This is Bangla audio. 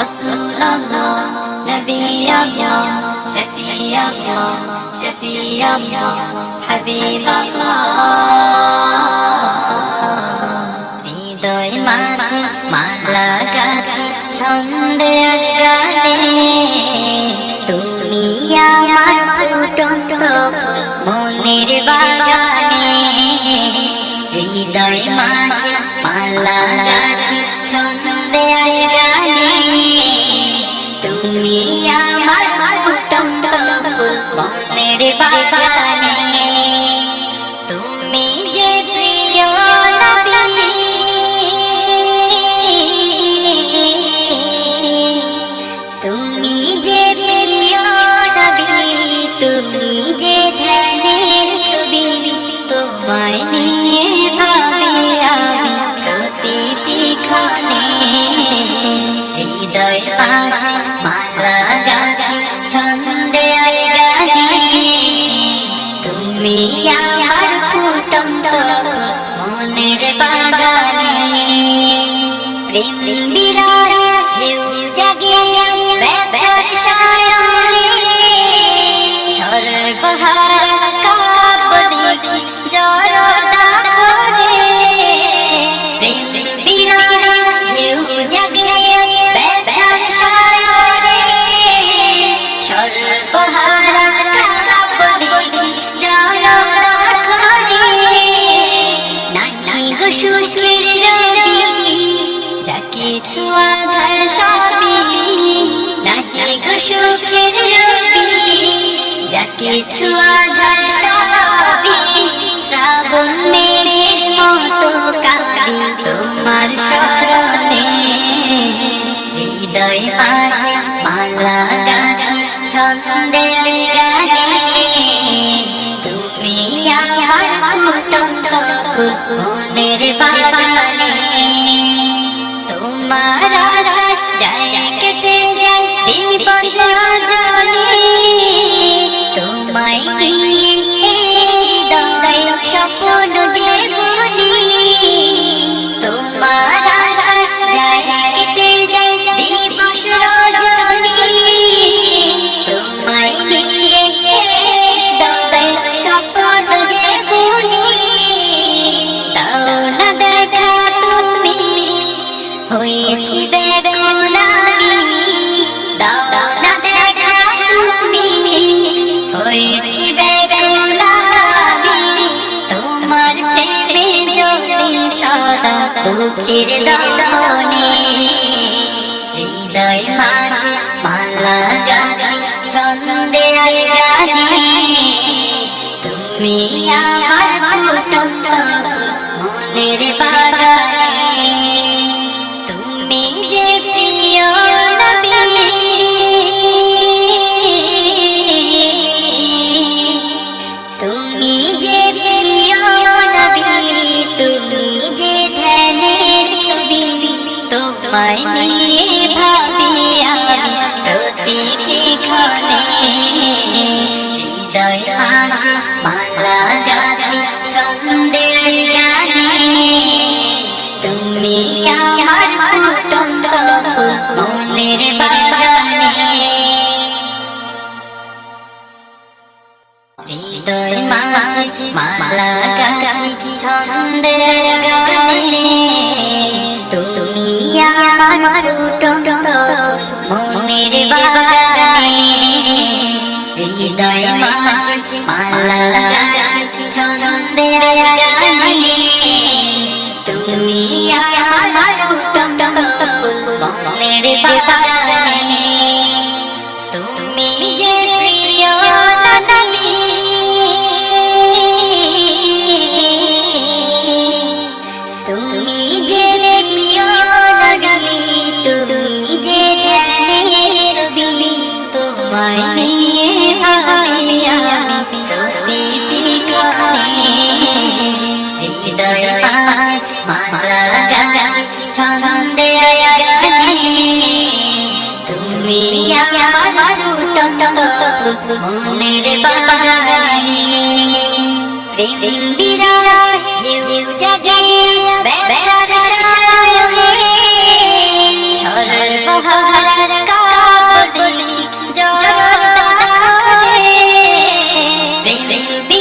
رسول الله نبي الله شفيع الله شفيع الله حبيب الله হৃদয় মাঝে মালা গাঁথি ছন্দে গানে তুমি আমার ফুটন্ত মনের বাগানে হৃদয় মাঝে মালা গাঁথি ছন্দে গানে তুমি আমার ফুটন্ত মনের বাগানে তুমি যে প্রিয় নবী তুমি যে প্রিয় নবী তুমি যে ধ্যানের ছবি তোমায় নিয়ে ভাবি আমি প্রতিটি ক্ষণে হৃদয় মাঝে মালা গাঁথি ছন্দে গানে তুমি আমার ফুটন্ত মনের বাগানে প্রেম বিরহে ঢেউ জাগে ব্যথার সাগরে সর্বহারা কাব্য দেখি জড়তা করে প্রেম বিরহে ঢেউ জাগে ব্যথার সাগরে সর্বহারা কাব্য দেখি জড়তা করে নাহি গো সুখের রবি যা কিছু আধার সবই নাহি গো সুখের রবি যা কিছু আধার সবই শ্রাবণ মেঘের মতো কাঁদি তোমার শরণে হৃদয় মাঝে মালা গাঁথি ছন্দে গানে তুমি আমার ফুটন্ত মনের বাগানে তোমার আশা যায় কেটে যায় দিবস রজনী তোমায় নিয়ে হৃদয় স্বপ্ন যে বুনি তোমার আশা যায় কেটে যায় দিবস রজনী তোমায় নিয়ে হৃদয় স্বপ্ন যে বুনি দাও না দেখা তুমি হয়েছি বেদনা আমি দাও না দেখা তুমি হয়েছি বেদনা আমি তোমার প্রেমে যদি সদা দুঃখের দহনে হৃদয় মাঝে মালা গাঁথি ছন্দে গানে তুমি আমার ফুটন্ত মনের বাগানে তুমি যে প্রিয় নবী তুমি যে প্রিয় নবী তুমি যে ধ্যানের ছবি তোমায় নিয়ে ভাবি আমি প্রতিটি ক্ষণে হৃদয় মাঝে মালা গাঁথি ছন্দে গানে তুমি আমার ফুটন্ত মনের বাগানে হৃদয় মাঝে মালা গাঁথি ছন্দে গানে তুমি আমার ফুটন্ত মনের বাগানে হৃদয় মাঝে মালা গাঁথি ছন্দে গানে তুমি আমার ফুটন্ত মনের বাগানে তুমি যে প্রিয় নবী তুমি যে প্রিয় নবী তুমি যে ধ্যানের ছবি তোমায় নিয়ে ভাবি আমি প্রতিটি ক্ষণে হৃদয় মাঝে মালা গাঁথি ছন্দে গানে তুমি আমার ফুটন্ত মনের বাগানে প্রেম বিরহে ঢেউ জাগে ব্যথার সাগরে সর্বহারা দিল